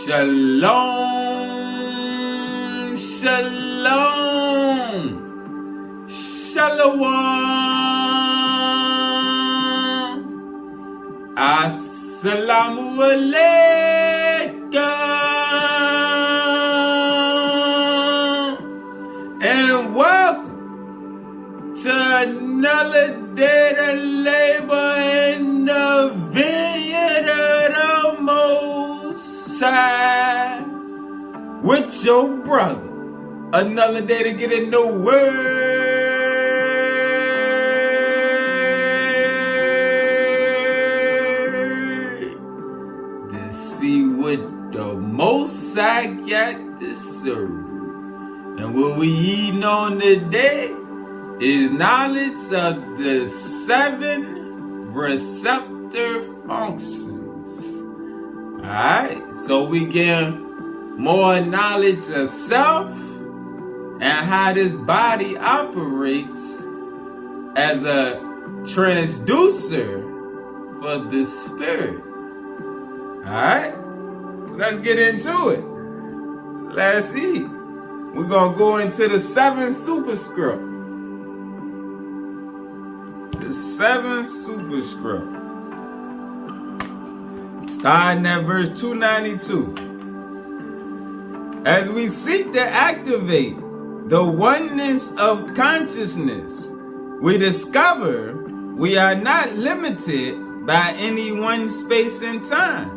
Shalom, shalom, shalom, assalamu alaikum, and welcome to another day to labor in the vineyard of the Most High with your brother. Another day to get in the Word to see what the Most High got to serve. And what we eating on today is knowledge of the 7 receptor functions. Alright, so we get more knowledge of self and how this body operates as a transducer for the spirit. Alright, let's get into it. Let's see. We're going to go into the 7 superscript. The 7 superscript. Starting at verse 292. As we seek to activate the oneness of consciousness, we discover we are not limited by any one space and time.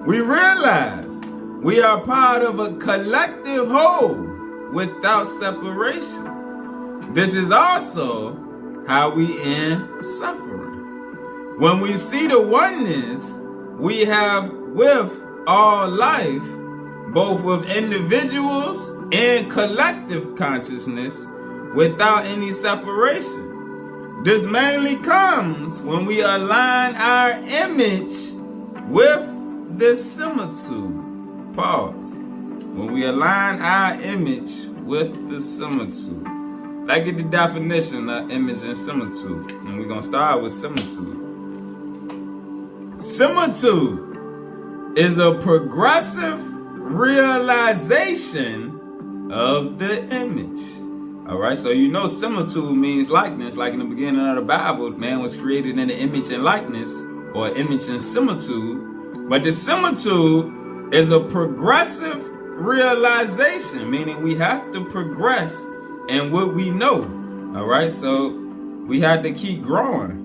We realize we are part of a collective whole without separation. This is also how we end suffering. When we see the oneness we have with all life, both with individuals and collective consciousness, without any separation. This mainly comes when we align our image with the similitude. Pause. When we align our image with the similitude. Let's get the definition of image and similitude. And we're going to start with similitude. Similitude is a progressive realization of the image. Alright, so you know similitude means likeness. Like in the beginning of the Bible, man was created in the image and likeness, or image and similitude. But the similitude is a progressive realization, meaning we have to progress in what we know. Alright, so we have to keep growing.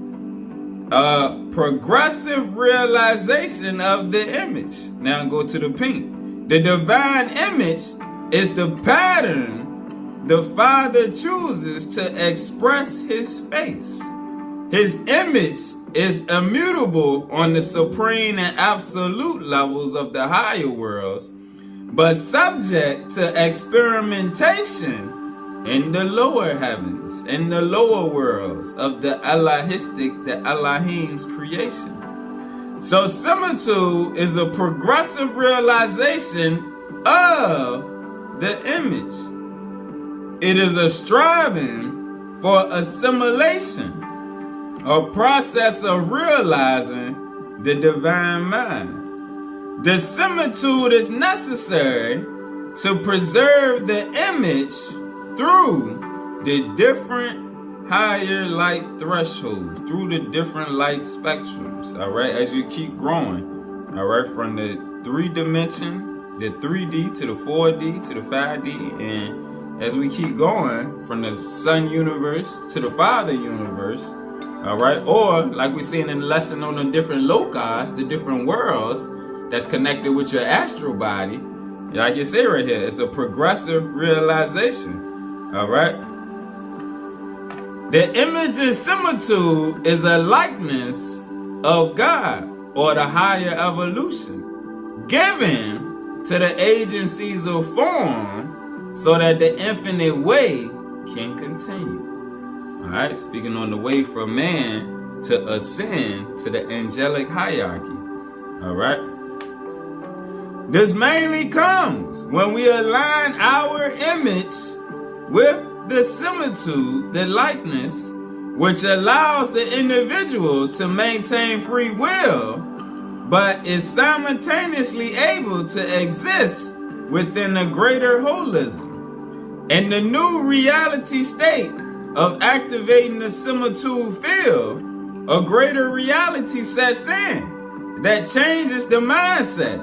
Progressive realization of the image. Now go to the pink. The divine image is the pattern the Father chooses to express his face. His image is immutable on the supreme and absolute levels of the higher worlds, but subject to experimentation in the lower heavens, in the lower worlds of the Elohistic, the Elohim's creation. So similitude is a progressive realization of the image. It is a striving for assimilation, a process of realizing the divine mind. The similitude is necessary to preserve the image through the different higher light thresholds, through the different light spectrums, all right, as you keep growing, all right, from the 3-dimension, the 3D to the 4D to the 5D, and as we keep going from the Sun universe to the Father universe, all right, or like we're seeing in the lesson on the different loci, the different worlds that's connected with your astral body, like you say right here, it's a progressive realization. All right. The image and similitude is a likeness of God or the higher evolution, given to the agencies of form so that the infinite way can continue. All right. Speaking on the way for man to ascend to the angelic hierarchy. All right. This mainly comes when we align our image with the similitude, the likeness, which allows the individual to maintain free will but is simultaneously able to exist within a greater holism. In the new reality state of activating the similitude field, a greater reality sets in that changes the mindset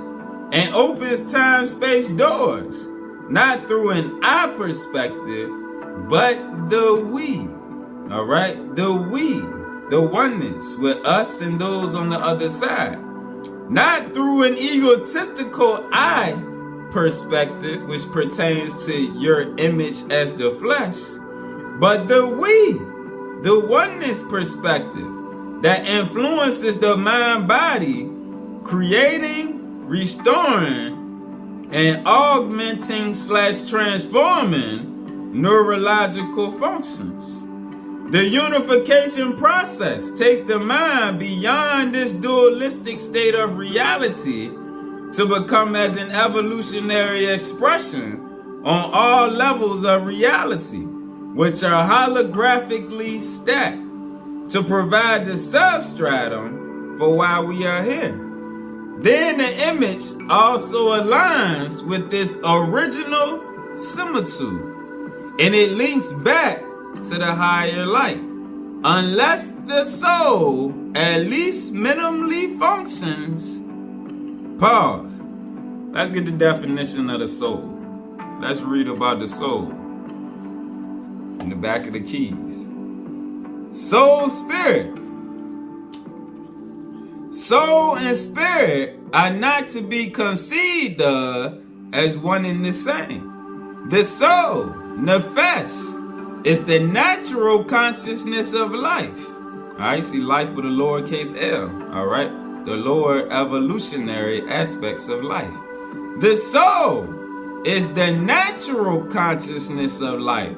and opens time-space doors, not through an I perspective, but the we. All right? The we, the oneness with us and those on the other side. Not through an egotistical I perspective, which pertains to your image as the flesh, but the we, the oneness perspective that influences the mind-body, creating, restoring, and augmenting / transforming neurological functions. The unification process takes the mind beyond this dualistic state of reality to become as an evolutionary expression on all levels of reality, which are holographically stacked to provide the substratum for why we are here. Then the image also aligns with this original similitude, and it links back to the higher light. Unless the soul at least minimally functions. Pause. Let's get the definition of the soul. Let's read about the soul in the back of the keys. Soul, spirit. Soul and spirit are not to be conceived of as one and the same. The soul, nefesh, is the natural consciousness of life. All right, see life with a lowercase l. All right, the lower evolutionary aspects of life. The soul is the natural consciousness of life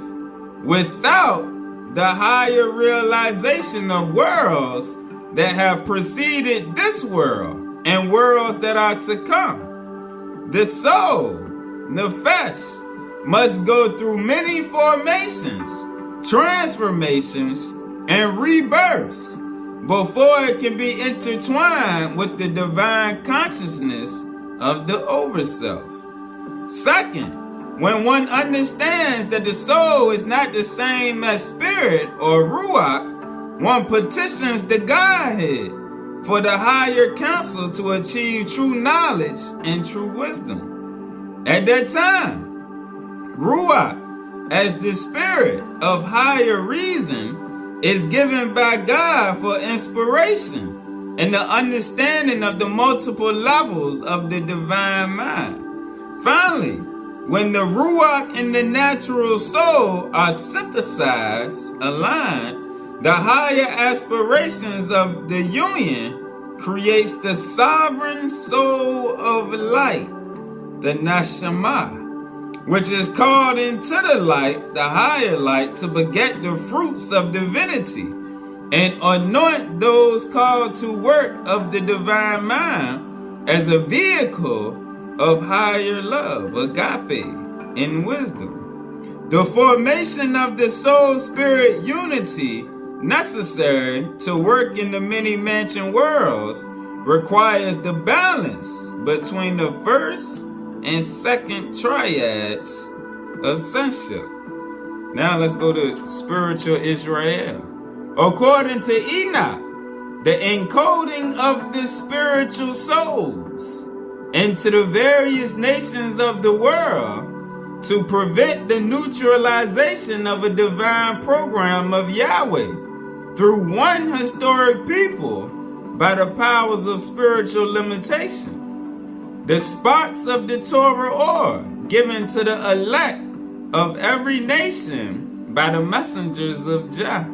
without the higher realization of worlds that have preceded this world and worlds that are to come. The soul, nefesh, must go through many formations, transformations, and rebirths before it can be intertwined with the divine consciousness of the overself. Second, when one understands that the soul is not the same as spirit or ruach, one petitions the Godhead for the higher counsel to achieve true knowledge and true wisdom. At that time, ruach, as the spirit of higher reason, is given by God for inspiration and the understanding of the multiple levels of the divine mind. Finally, when the ruach and the natural soul are synthesized, aligned, the higher aspirations of the union creates the sovereign soul of light, the neshama, which is called into the light, the higher light, to beget the fruits of divinity and anoint those called to work of the divine mind as a vehicle of higher love, agape, and wisdom. The formation of the soul-spirit unity necessary to work in the many mansion worlds requires the balance between the first and second triads of sonship. Now let's go to spiritual Israel. According to Enoch, the encoding of the spiritual souls into the various nations of the world to prevent the neutralization of a divine program of Yahweh through one historic people by the powers of spiritual limitation. The sparks of the Torah are given to the elect of every nation by the messengers of Jah,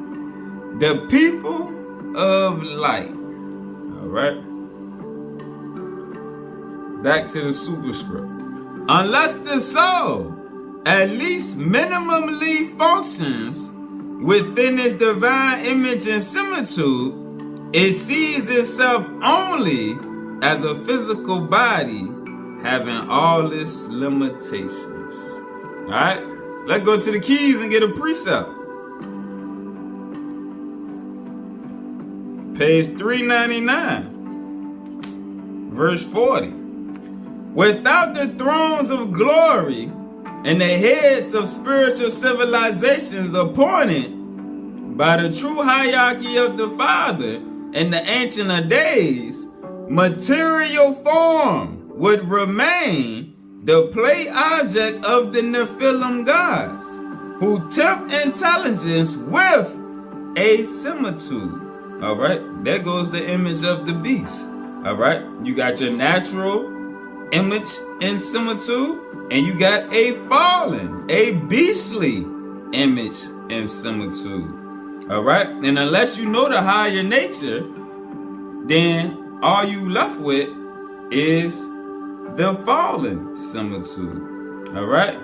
the people of light. All right. Back to the superscript. Unless the soul at least minimally functions within its divine image and similitude, it sees itself only as a physical body having all its limitations. All right, let's go to the keys and get a precept. Page 399. verse 40. Without the thrones of glory and the heads of spiritual civilizations appointed by the true hierarchy of the Father in the Ancient of Days, material form would remain the play object of the Nephilim gods, who tempt intelligence with a similitude. All right, there goes the image of the beast. All right, you got your natural image and similitude, and you got a fallen, a beastly image and similitude. All right, and unless you know the higher nature, then all you left with is the fallen similitude. All right,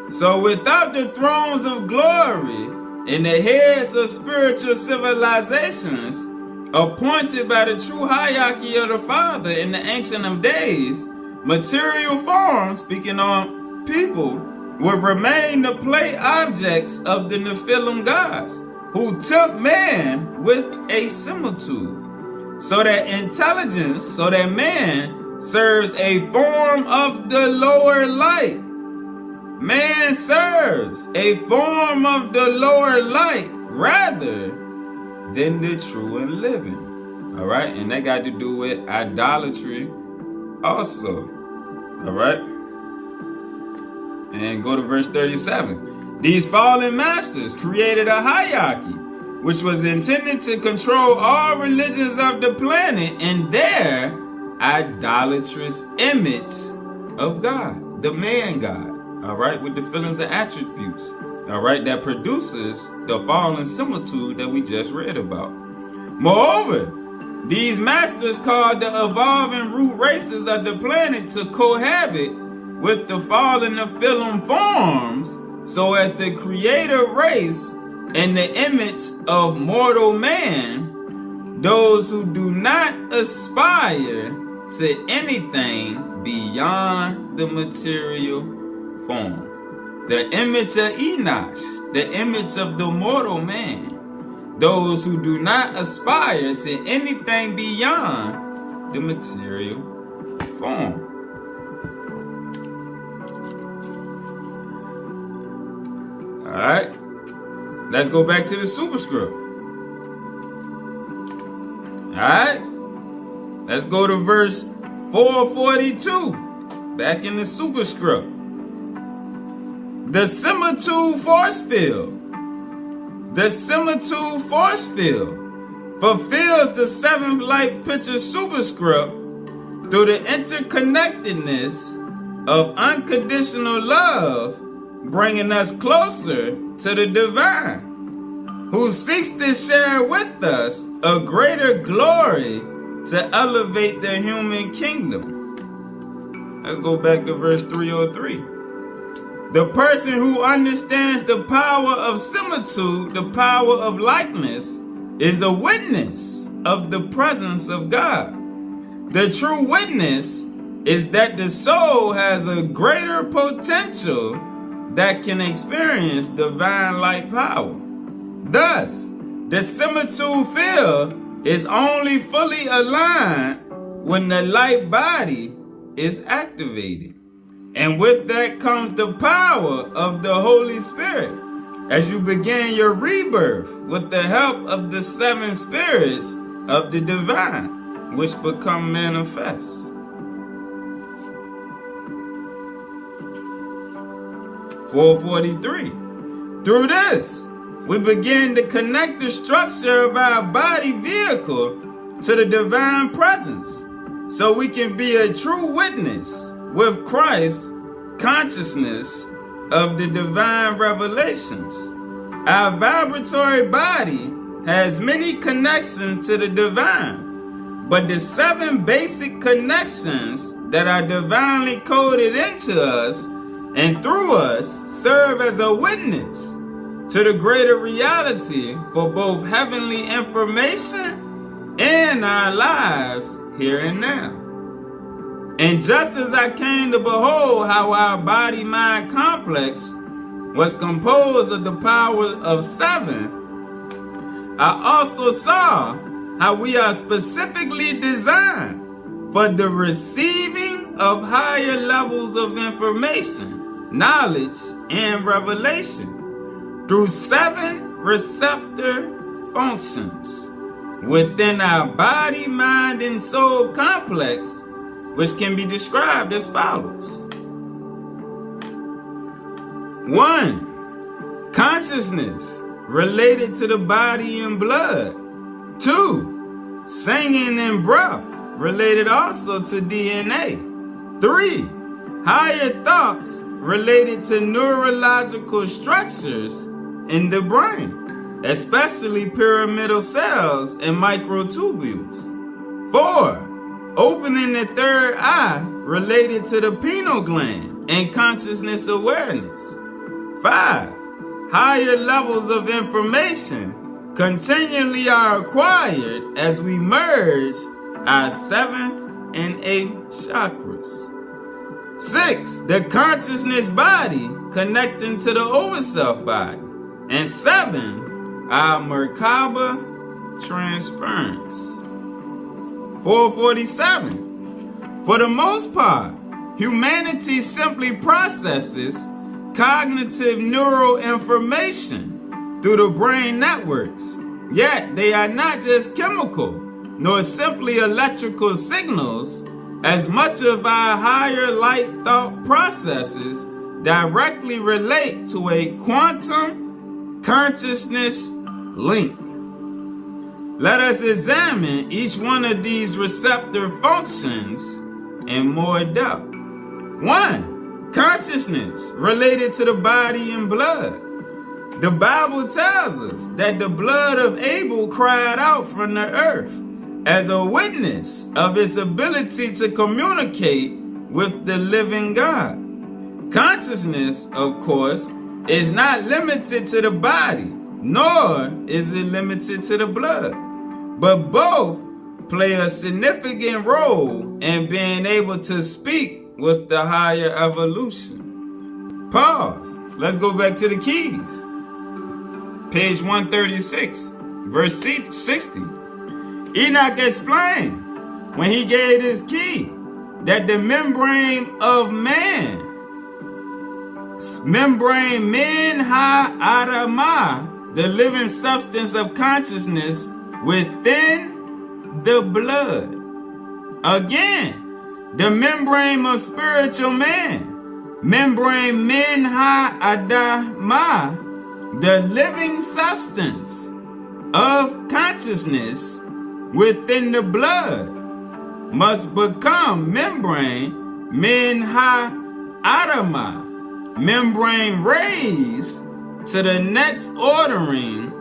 so without the thrones of glory and the heads of spiritual civilizations appointed by the true hierarchy of the Father in the Ancient of Days, material form, speaking on people, will remain the play objects of the Nephilim gods, who tempt man with a similitude, so that intelligence, so that man serves a form of the lower light. Man serves a form of the lower light rather than the true and living. All right, and that got to do with idolatry also. All right, and go to verse 37. These fallen masters created a hierarchy which was intended to control all religions of the planet in their idolatrous image of God, the man God. All right, with the feelings and attributes. All right, that produces the fallen similitude that we just read about. Moreover, these masters caused the evolving root races of the planet to cohabit with the fallen Nephilim forms, so as the creator race in the image of mortal man, those who do not aspire to anything beyond the material form. The image of Enosh, the image of the mortal man, those who do not aspire to anything beyond the material form. All right, let's go back to the superscript. All right, let's go to verse 442, back in the superscript. The similitude force field. The similitude force field fulfills the seventh light picture superscript through the interconnectedness of unconditional love, bringing us closer to the divine, who seeks to share with us a greater glory to elevate the human kingdom. Let's go back to verse 303. The person who understands the power of similitude, the power of likeness, is a witness of the presence of God. The true witness is that the soul has a greater potential that can experience divine light power. Thus, the similitude field is only fully aligned when the light body is activated. And with that comes the power of the Holy Spirit as you begin your rebirth with the help of the seven spirits of the divine, which become manifest. (443). Through this, we begin to connect the structure of our body vehicle to the divine presence, so we can be a true witness with Christ's consciousness of the divine revelations. Our vibratory body has many connections to the divine, but the seven basic connections that are divinely coded into us and through us serve as a witness to the greater reality for both heavenly information and our lives here and now. And just as I came to behold how our body-mind complex was composed of the power of seven, I also saw how we are specifically designed for the receiving of higher levels of information, knowledge, and revelation through 7 receptor functions within our body, mind, and soul complex, which can be described as follows. 1. Consciousness related to the body and blood. 2. Singing and breath related also to DNA. 3. Higher thoughts related to neurological structures in the brain, especially pyramidal cells and microtubules. 4. Opening the third eye related to the pineal gland and consciousness awareness. 5. Higher levels of information continually are acquired as we merge our 7th and 8th chakras. 6. The consciousness body connecting to the overself body. And 7. Our Merkaba transference. 447. For the most part, humanity simply processes cognitive neural information through the brain networks. Yet they are not just chemical, nor simply electrical signals, as much of our higher light thought processes directly relate to a quantum consciousness link. Let us examine each one of these receptor functions in more depth. 1. Consciousness related to the body and blood. The Bible tells us that the blood of Abel cried out from the earth as a witness of its ability to communicate with the living God. Consciousness, of course, is not limited to the body, nor is it limited to the blood, but both play a significant role in being able to speak with the higher evolution. Pause. Let's go back to the keys. Page 136, verse 60. Enoch explained when he gave his key that the membrane of man, membrane min ha adamah, the living substance of consciousness within the blood. Again, the membrane of spiritual man, membrane min ha adamah, the living substance of consciousness within the blood, must become membrane min ha adamah, membrane raised to the next ordering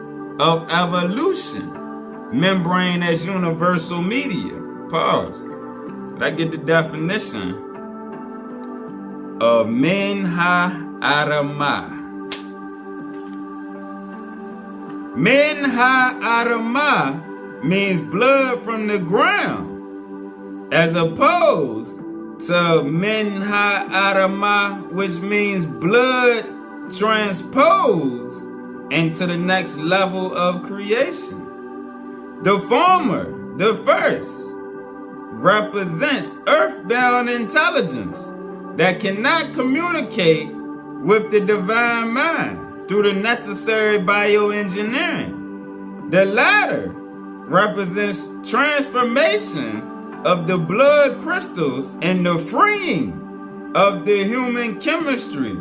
of evolution, membrane as universal media. Pause. Let's get the definition of min ha adamah. Min ha adamah means blood from the ground, as opposed to min ha adamah, which means blood transposed into the next level of creation. The former, the first, represents earthbound intelligence that cannot communicate with the divine mind through the necessary bioengineering. The latter represents transformation of the blood crystals and the freeing of the human chemistry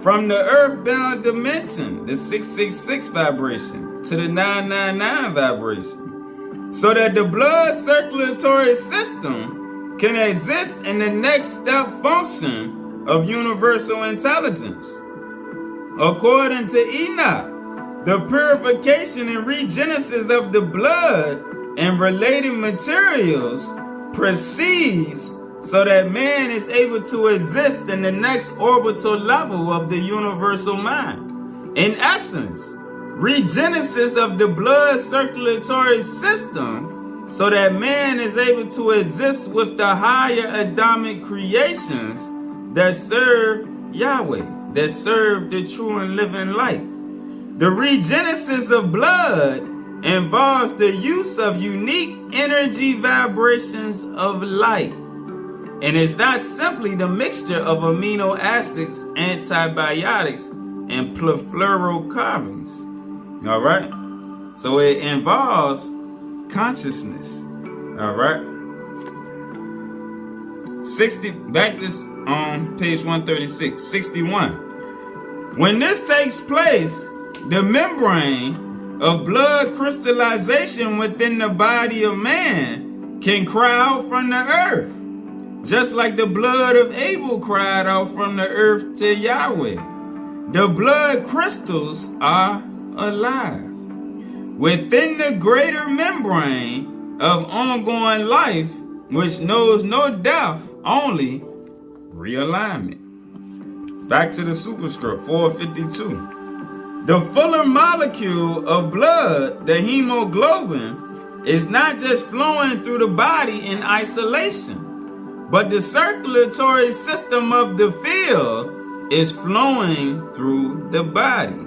from the earthbound dimension, the 666 vibration, to the 999 vibration, so that the blood circulatory system can exist in the next step function of universal intelligence. According to Enoch, the purification and regenesis of the blood and related materials proceeds so that man is able to exist in the next orbital level of the universal mind. In essence, regenesis of the blood circulatory system so that man is able to exist with the higher Adamic creations that serve Yahweh, that serve the true and living light. The regenesis of blood involves the use of unique energy vibrations of light. And it's not simply the mixture of amino acids, antibiotics, and fluorocarbons. All right? So it involves consciousness. All right? Back this on page 136, 61. When this takes place, the membrane of blood crystallization within the body of man can cry out from the earth, just like the blood of Abel cried out from the earth to Yahweh. The blood crystals are alive. Within the greater membrane of ongoing life, which knows no death, only realignment. Back to the superscript, 452. The fuller molecule of blood, the hemoglobin, is not just flowing through the body in isolation, but the circulatory system of the field is flowing through the body,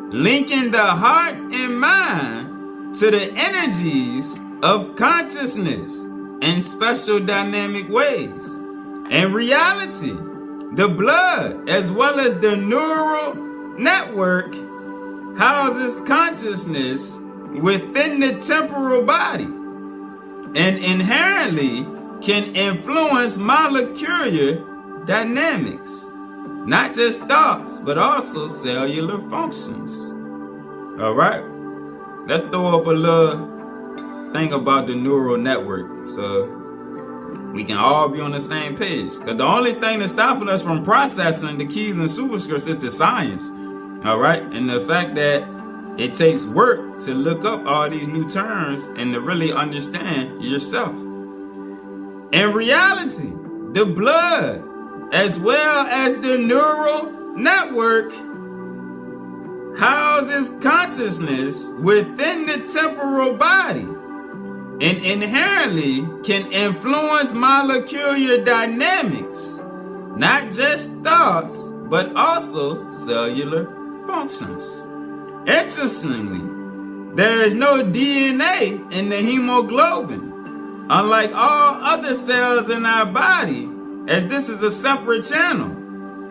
linking the heart and mind to the energies of consciousness in special dynamic ways. In reality, the blood, as well as the neural network, houses consciousness within the temporal body and inherently can influence molecular dynamics, not just thoughts, but also cellular functions. All right, let's throw up a little thing about the neural network so we can all be on the same page. Because the only thing that's stopping us from processing the keys and superscripts is the science. All right, and the fact that it takes work to look up all these new terms and to really understand yourself. In reality, the blood, as well as the neural network, houses consciousness within the temporal body and inherently can influence molecular dynamics, not just thoughts, but also cellular functions. Interestingly, there is no DNA in the hemoglobin, unlike all other cells in our body, as this is a separate channel,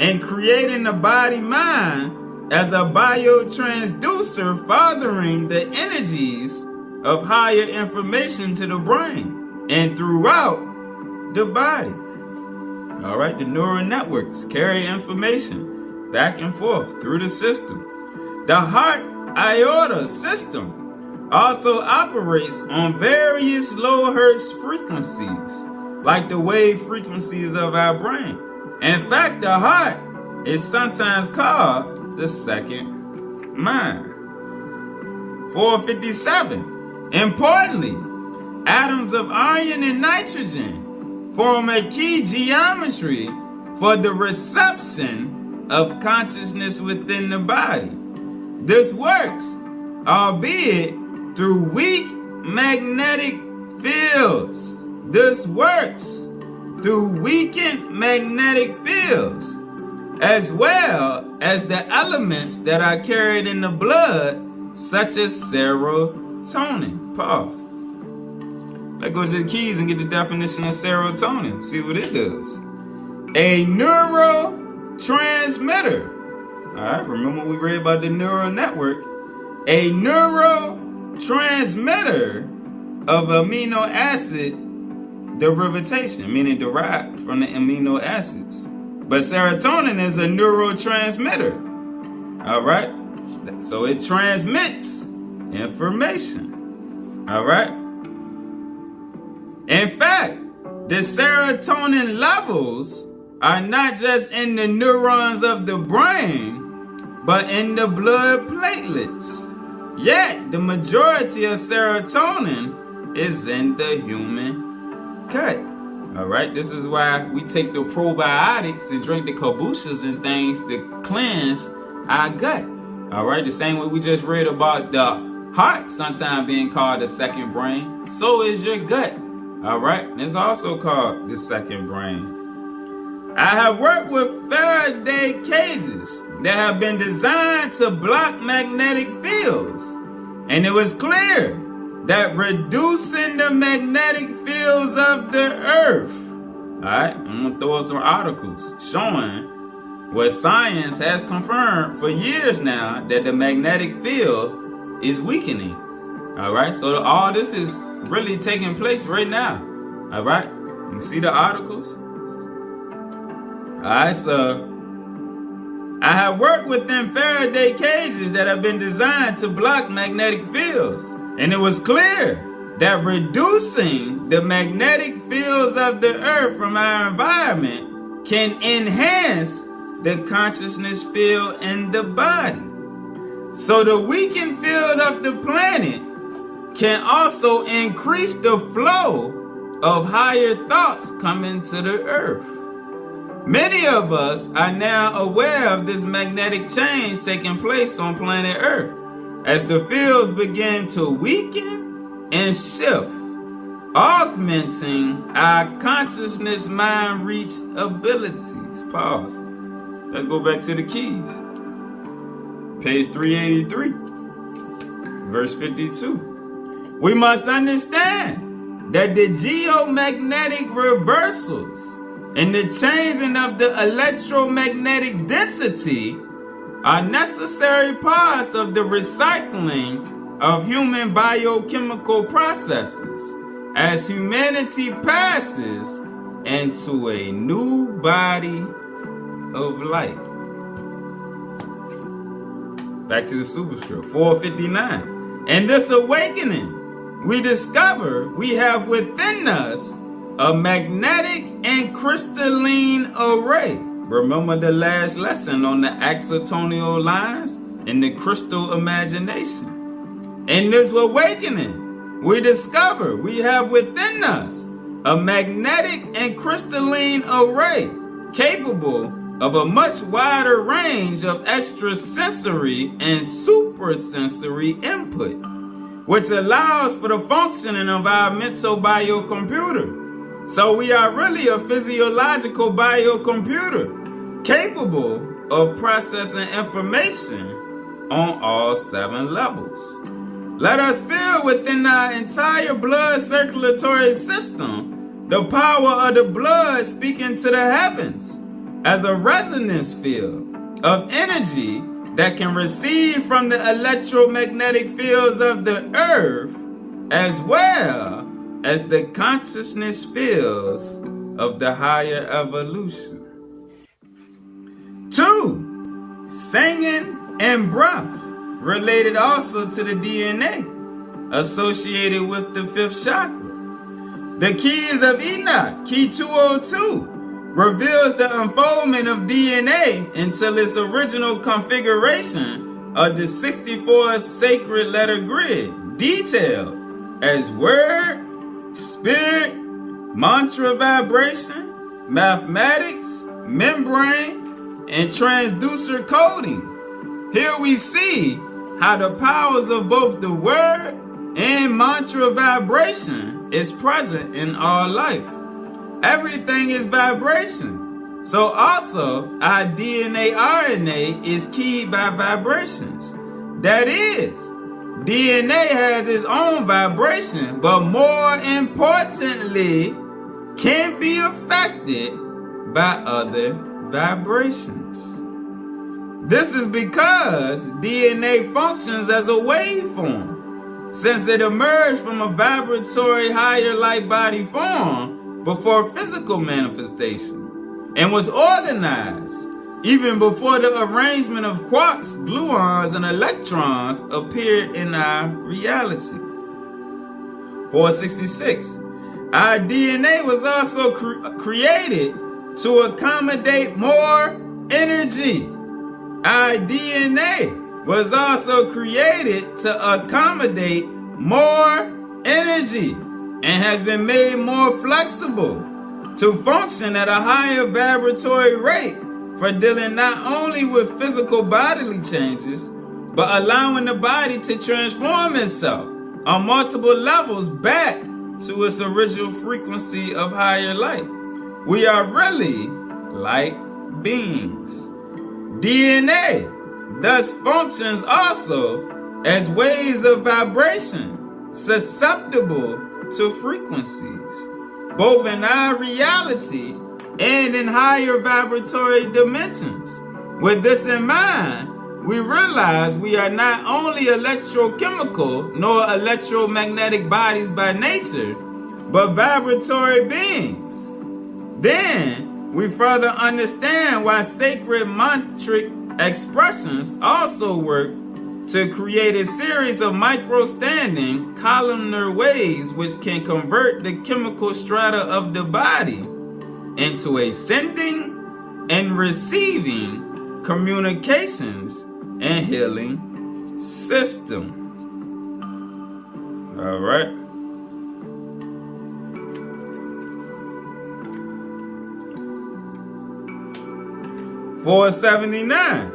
and creating the body-mind as a biotransducer, fathering the energies of higher information to the brain and throughout the body. All right, the neural networks carry information back and forth through the system. The heart aorta system also operates on various low hertz frequencies, like the wave frequencies of our brain. In fact, the heart is sometimes called the second mind. 457. Importantly, atoms of iron and nitrogen form a key geometry for the reception of consciousness within the body. This works, albeit through weak magnetic fields. This works through weakened magnetic fields, as well as the elements that are carried in the blood, such as serotonin. Pause. Let's go to the keys and get the definition of serotonin. See what it does. A neurotransmitter. All right, remember we read about the neural network. A neurotransmitter of amino acid derivatation, meaning derived from the amino acids. But serotonin is a neurotransmitter. All right, so it transmits information. All right. In fact, the serotonin levels are not just in the neurons of the brain, but in the blood platelets. Yet, the majority of serotonin is in the human gut. All right, this is why we take the probiotics and drink the kombuchas and things to cleanse our gut. All right, the same way we just read about the heart sometimes being called the second brain, so is your gut. All right, and it's also called the second brain. I have worked with Faraday cages that have been designed to block magnetic fields And it was clear that reducing the magnetic fields of the earth, all right, I'm going to throw up some articles showing what science has confirmed for years now, that the magnetic field is weakening. All right, so all this is really taking place right now. All right, you see the articles? All right, so I have worked within Faraday cages that have been designed to block magnetic fields, and it was clear that reducing the magnetic fields of the earth from our environment can enhance the consciousness field in the body. So the weakened field of the planet can also increase the flow of higher thoughts coming to the earth. Many of us are now aware of this magnetic change taking place on planet Earth as the fields begin to weaken and shift, augmenting our consciousness mind reach abilities. Pause. Let's go back to the keys. Page 383, verse 52. We must understand that the geomagnetic reversals and the changing of the electromagnetic density are necessary parts of the recycling of human biochemical processes as humanity passes into a new body of light. Back to the superscript, 459. In this awakening, we discover we have within us a magnetic and crystalline array. Remember the last lesson on the axonal lines and the crystal imagination. In this awakening, we discover we have within us a magnetic and crystalline array capable of a much wider range of extrasensory and suprasensory input, which allows for the functioning of our mental biocomputer. So we are really a physiological biocomputer capable of processing information on all 7 levels. Let us feel within our entire blood circulatory system the power of the blood speaking to the heavens as a resonance field of energy that can receive from the electromagnetic fields of the earth as well as the consciousness fields of the higher evolution. 2. Singing and breath, related also to the DNA, associated with the 5th chakra. The keys of Enoch, key 202, reveals the unfoldment of DNA until its original configuration of the 64 sacred letter grid, detailed as word, spirit, mantra vibration, mathematics, membrane, and transducer coding. Here we see how the powers of both the word and mantra vibration is present in all life. Everything is vibration. So also our DNA RNA is keyed by vibrations. That is, DNA has its own vibration, but more importantly, can be affected by other vibrations. This is because DNA functions as a waveform, since it emerged from a vibratory higher light body form before physical manifestation, and was organized even before the arrangement of quarks, gluons, and electrons appeared in our reality. 466. Our DNA was also created to accommodate more energy. Our DNA was also created to accommodate more energy and has been made more flexible to function at a higher vibratory rate for dealing not only with physical bodily changes, but allowing the body to transform itself on multiple levels back to its original frequency of higher light. We are really light beings. DNA thus functions also as waves of vibration susceptible to frequencies, both in our reality and in higher vibratory dimensions. With this in mind, we realize we are not only electrochemical nor electromagnetic bodies by nature, but vibratory beings. Then we further understand why sacred mantric expressions also work to create a series of micro-standing columnar waves which can convert the chemical strata of the body into a sending and receiving communications and healing system. All right. (479).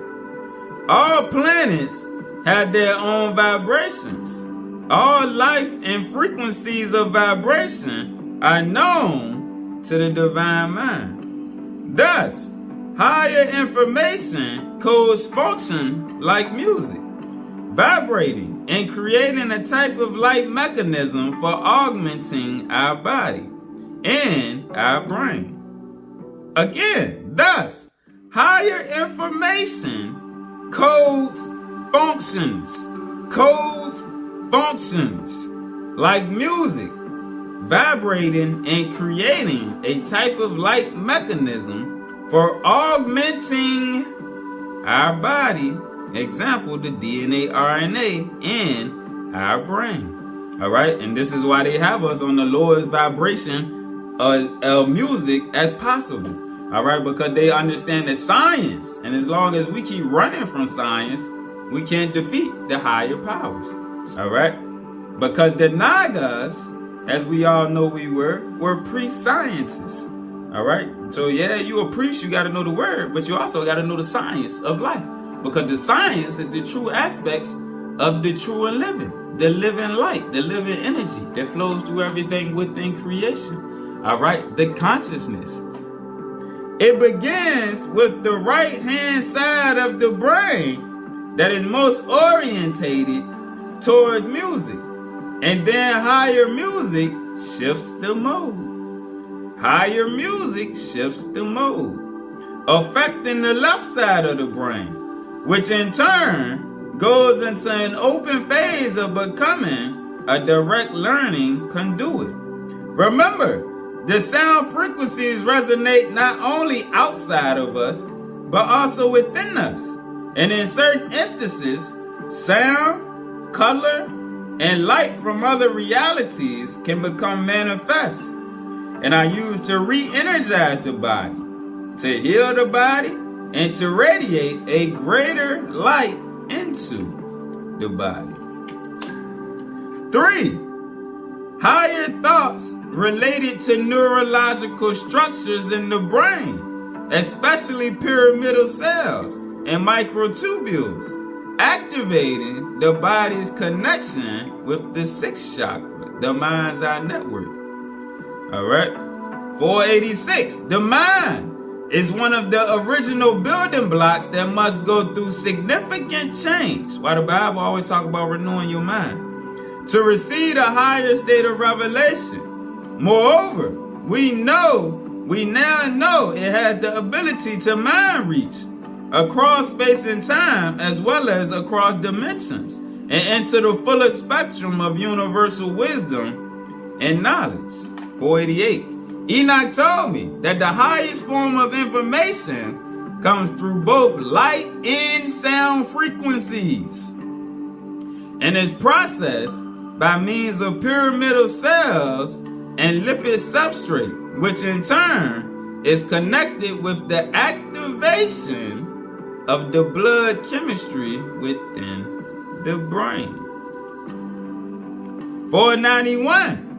All planets have their own vibrations. All life and frequencies of vibration are known to the divine mind. Thus, higher information codes function like music, vibrating and creating a type of light mechanism for augmenting our body and our brain. Again, thus, higher information codes functions like music, vibrating and creating a type of light mechanism for augmenting our body, example, the DNA, RNA in our brain. All right, and this is why they have us on the lowest vibration of music as possible. All right, because they understand that science, and as long as we keep running from science, we can't defeat the higher powers. All right, because the Nagas, as we all know we were pre-scientists. All right, so yeah, you a priest, you got to know the word, but you also got to know the science of life, because the science is the true aspects of the true and living, the living light, the living energy that flows through everything within creation. All right, the consciousness. It begins with the right hand side of the brain that is most orientated towards music, and then higher music shifts the mode. Higher music shifts the mode, affecting the left side of the brain, which in turn goes into an open phase of becoming a direct learning conduit. Remember, the sound frequencies resonate not only outside of us, but also within us. And in certain instances, sound, color, and light from other realities can become manifest and are used to re-energize the body, to heal the body, and to radiate a greater light into the body. 3. Higher thoughts related to neurological structures in the brain, especially pyramidal cells and microtubules, activating the body's connection with the sixth chakra, the mind's eye network. All right. 486. The mind is one of the original building blocks that must go through significant change. Why the Bible always talk about renewing your mind to receive a higher state of revelation. Moreover, we now know it has the ability to mind reach across space and time, as well as across dimensions, and into the fullest spectrum of universal wisdom and knowledge. 488. Enoch told me that the highest form of information comes through both light and sound frequencies, and is processed by means of pyramidal cells and lipid substrate, which in turn is connected with the activation of the blood chemistry within the brain. 491.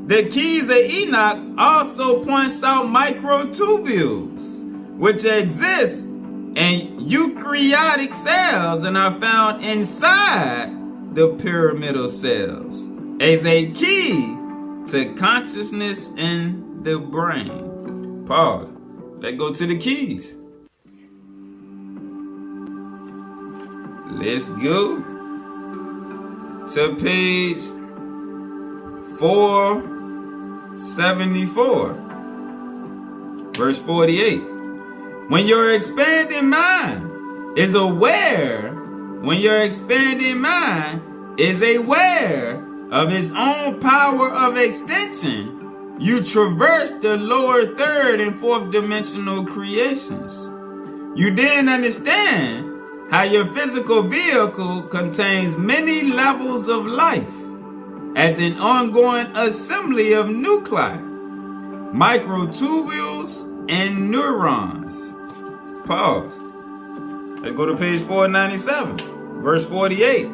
The keys of Enoch also points out microtubules, which exist in eukaryotic cells and are found inside the pyramidal cells as a key to consciousness in the brain. Pause. Let's go to the keys. Let's go. to page 474, verse 48. When your expanding mind is aware, of its own power of extension, you traverse the lower third and fourth dimensional creations. You then understand how your physical vehicle contains many levels of life as an ongoing assembly of nuclei, microtubules, and neurons. Pause. Let's go to page 497, verse 48.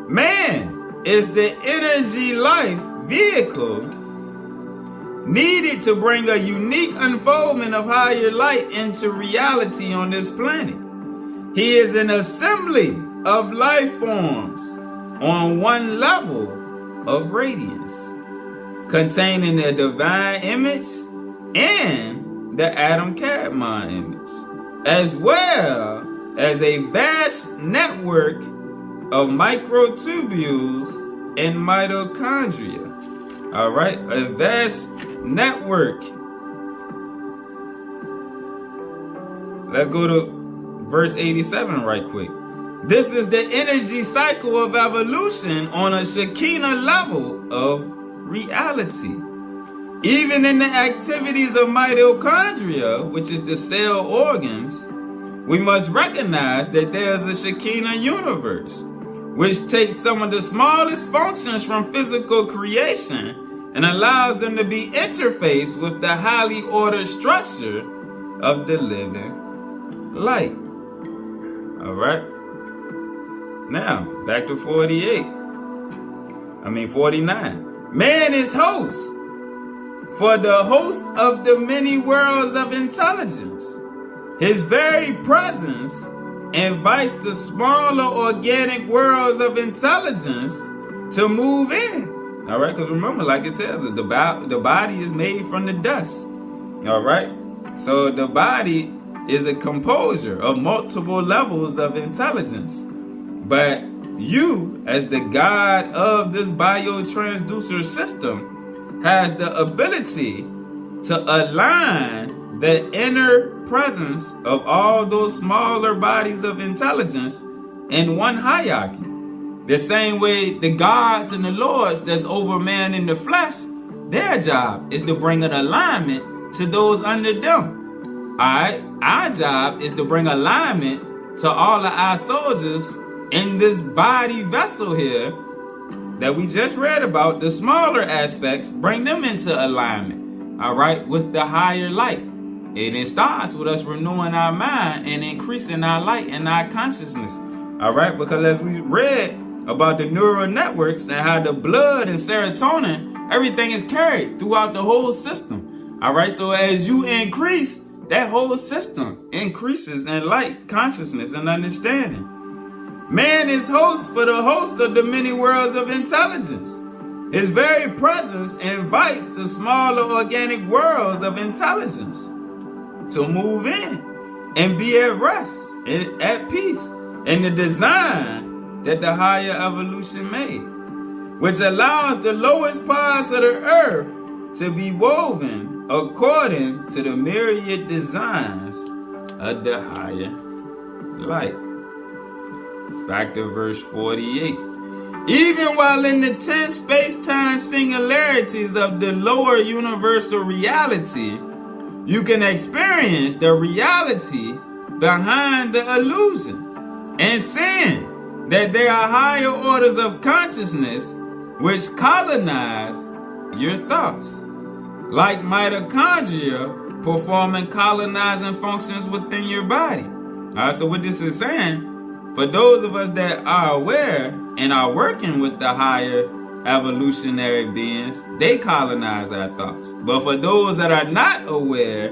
Man is the energy life vehicle needed to bring a unique unfoldment of higher light into reality on this planet. He is an assembly of life forms on one level of radiance, containing the divine image and the Adam Kadmon image, as well as a vast network of microtubules and mitochondria. All right, a vast network. Let's go to verse 87 right quick. This is the energy cycle of evolution on a Shekinah level of reality. Even in the activities of mitochondria, which is the cell organs, we must recognize that there is a Shekinah universe, which takes some of the smallest functions from physical creation and allows them to be interfaced with the highly ordered structure of the living light. All right. Now, back to 49. Man is host for the host of the many worlds of intelligence. His very presence invites the smaller organic worlds of intelligence to move in. All right, because remember, like it says, the body is made from the dust. All right, so the body is a composure of multiple levels of intelligence. But you, as the God of this biotransducer system, has the ability to align the inner presence of all those smaller bodies of intelligence in one hierarchy. The same way the gods and the lords that's over man in the flesh, their job is to bring an alignment to those under them. All right, our job is to bring alignment to all of our soldiers in this body vessel here that we just read about. The smaller aspects, bring them into alignment, all right, with the higher light. And it starts with us renewing our mind and increasing our light and our consciousness, all right, because as we read about the neural networks and how the blood and serotonin, everything is carried throughout the whole system, all right. So as you increase, that whole system increases in light, consciousness, and understanding. Man is host for the host of the many worlds of intelligence. His very presence invites the smaller organic worlds of intelligence to move in and be at rest and at peace in the design that the higher evolution made, which allows the lowest parts of the earth to be woven according to the myriad designs of the higher light. Back to verse 48. Even while in the 10 space-time singularities of the lower universal reality, you can experience the reality behind the illusion and seeing that there are higher orders of consciousness which colonize your thoughts, like mitochondria performing colonizing functions within your body. All right, so what this is saying, for those of us that are aware and are working with the higher evolutionary beings, they colonize our thoughts. But for those that are not aware,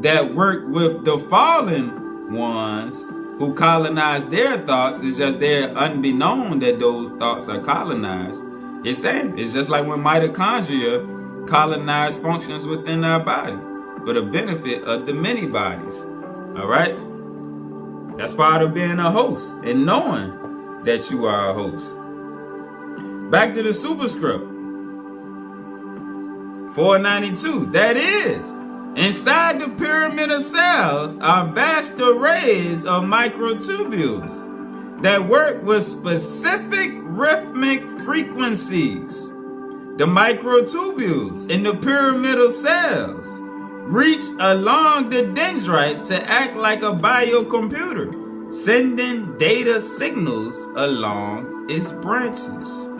that work with the fallen ones who colonize their thoughts, it's just they're unbeknown that those thoughts are colonized. It's saying it's just like when mitochondria colonize functions within our body for the benefit of the many bodies. All right? That's part of being a host and knowing that you are a host. Back to the superscript. 492. That is, inside the pyramid of cells are vast arrays of microtubules that work with specific rhythmic frequencies. The microtubules in the pyramidal cells reach along the dendrites to act like a biocomputer, sending data signals along its branches.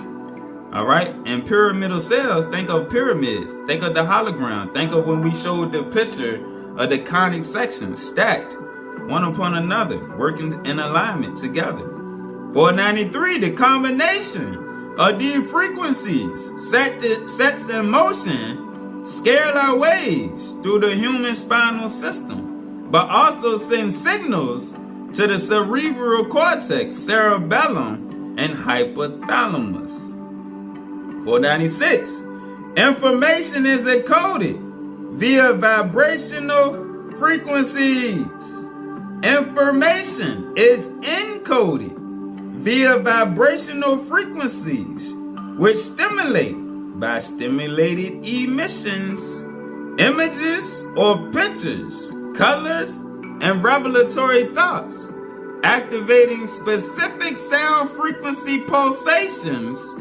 All right, and pyramidal cells, think of pyramids, think of the hologram, think of when we showed the picture of the conic sections stacked one upon another, working in alignment together. 493, the combination of these frequencies sets in motion scalar waves through the human spinal system, but also sends signals to the cerebral cortex, cerebellum, and hypothalamus. 496. Information is encoded via vibrational frequencies. Information is encoded via vibrational frequencies, which stimulate by stimulated emissions, images or pictures, colors, and revelatory thoughts, activating specific sound frequency pulsations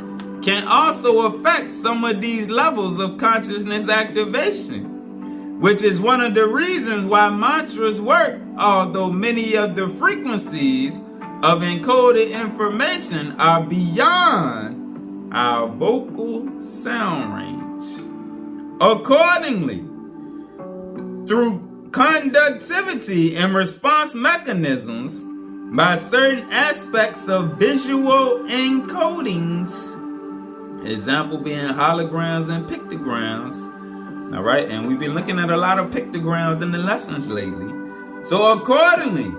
can also affect some of these levels of consciousness activation, which is one of the reasons why mantras work, although many of the frequencies of encoded information are beyond our vocal sound range. Accordingly, through conductivity and response mechanisms, by certain aspects of visual encodings, example being holograms and pictograms. All right, and we've been looking at a lot of pictograms in the lessons lately. So accordingly,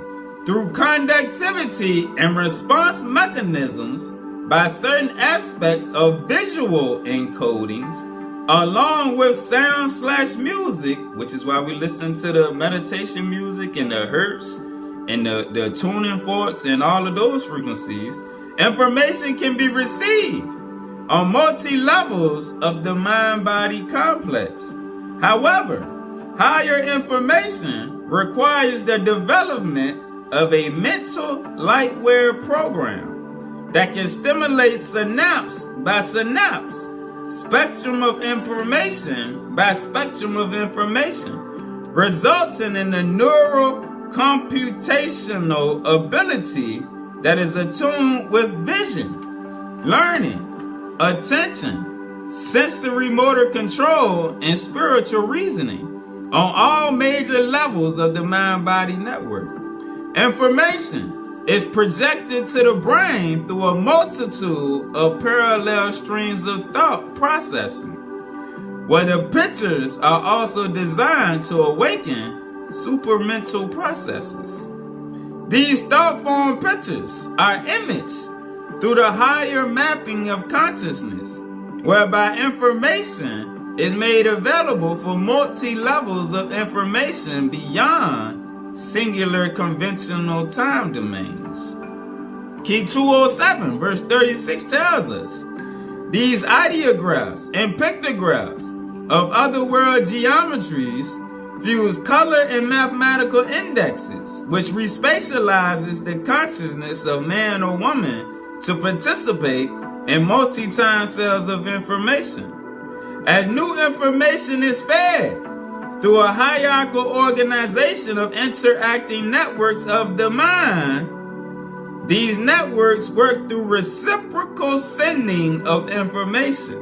through conductivity and response mechanisms, by certain aspects of visual encodings, along with sound/music, which is why we listen to the meditation music and the hertz and the tuning forks and all of those frequencies, information can be received on multi-levels of the mind-body complex. However, higher information requires the development of a mental lightware program that can stimulate synapse by synapse, spectrum of information by spectrum of information, resulting in a neurocomputational ability that is attuned with vision, learning, attention, sensory motor control, and spiritual reasoning on all major levels of the mind-body network. Information is projected to the brain through a multitude of parallel streams of thought processing, where the pictures are also designed to awaken supramental processes. These thought-formed pictures are imaged through the higher mapping of consciousness, whereby information is made available for multi-levels of information beyond singular conventional time domains. Key 207, verse 36 tells us, these ideographs and pictographs of otherworld geometries fuse color and mathematical indexes, which respatializes the consciousness of man or woman to participate in multi-time cells of information. As new information is fed through a hierarchical organization of interacting networks of the mind, these networks work through reciprocal sending of information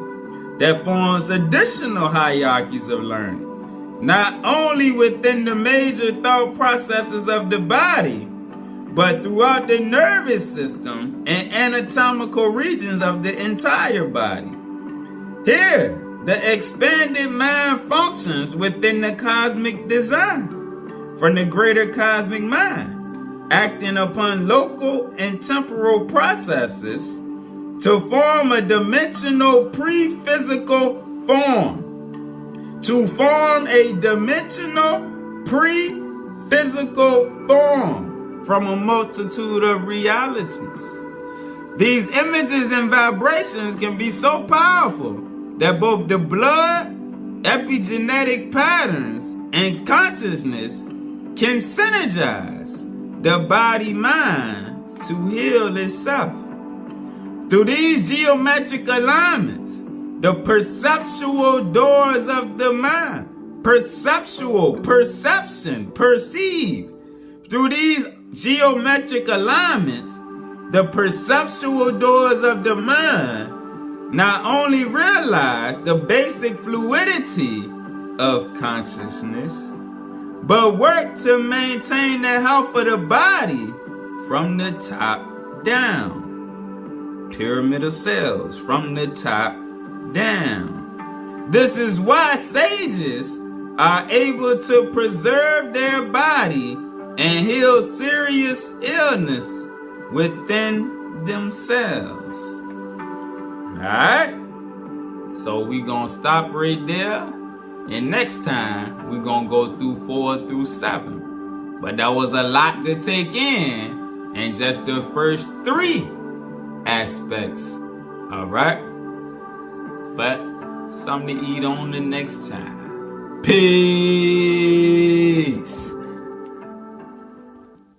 that forms additional hierarchies of learning, not only within the major thought processes of the body, but throughout the nervous system and anatomical regions of the entire body. Here, the expanded mind functions within the cosmic design from the greater cosmic mind, acting upon local and temporal processes to form a dimensional pre-physical form. To form a dimensional pre-physical form from a multitude of realities. These images and vibrations can be so powerful that both the blood, epigenetic patterns, and consciousness can synergize the body-mind to heal itself. Through these geometric alignments, the perceptual doors of the mind, perception, perceive. Through these geometric alignments, the perceptual doors of the mind not only realize the basic fluidity of consciousness, but work to maintain the health of the body from the top down. Pyramid of cells from the top down. This is why sages are able to preserve their body and heal serious illness within themselves. Alright? So we're going to stop right there. And next time, we're going to go through 4 through 7. But that was a lot to take in just the first 3 aspects. Alright? But something to eat on the next time. Peace.